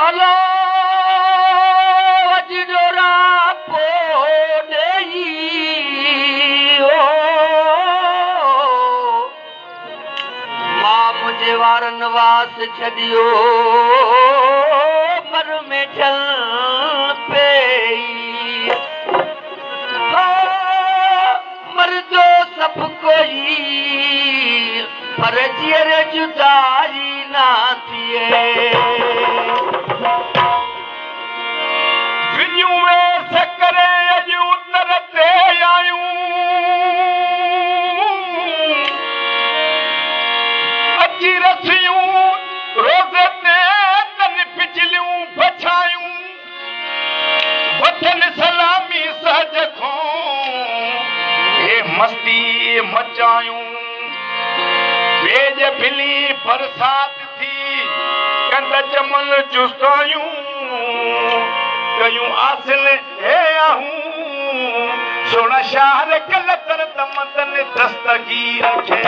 हलो वजडोरा पोॾेई मां मुंहिंजे वारनि वास छॾियो पर में झल पेई मरदो सभु कोई पर जीअर जुदाई ना थिए विञूं वेस करे अॼु उतर ते आयूं अची रसियूं रोज़े ते तन पिछलियूं बछायूं वठनि सलामी सहज खां हे मस्ती मचायूं बेज फिली बरसात थी कंद चमन चुस्तायूं कयूं आसिल हे आहूं सोना शहर कलतर तमतन दस्तगीर खे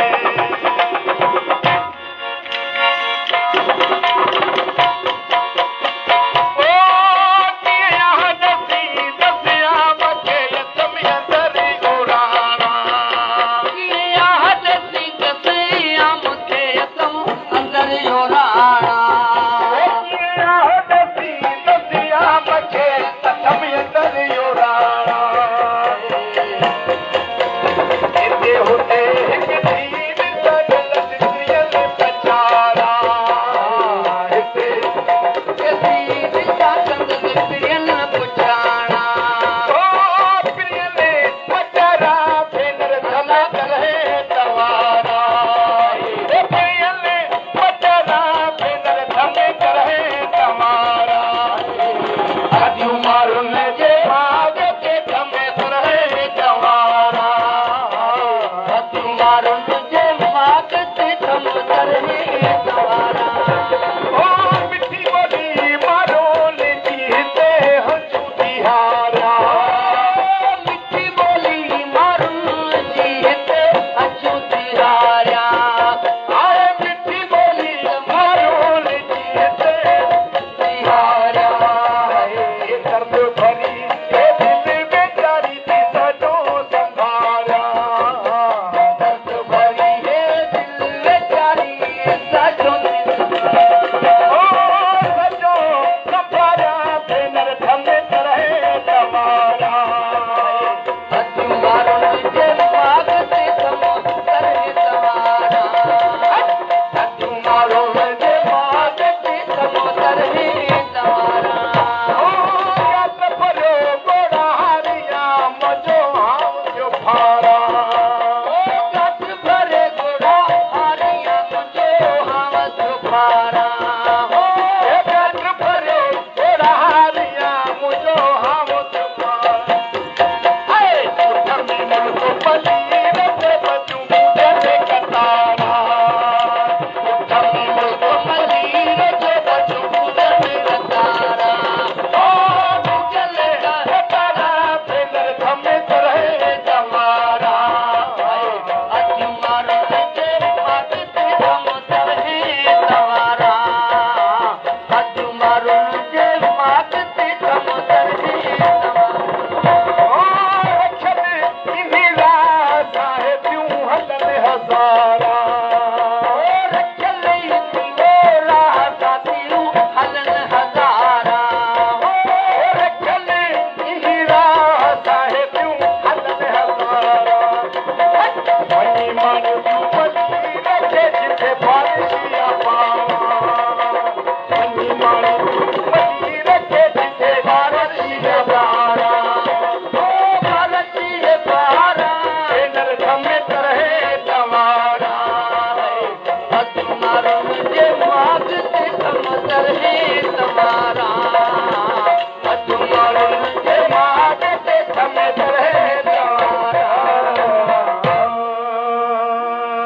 मारो मुझे माग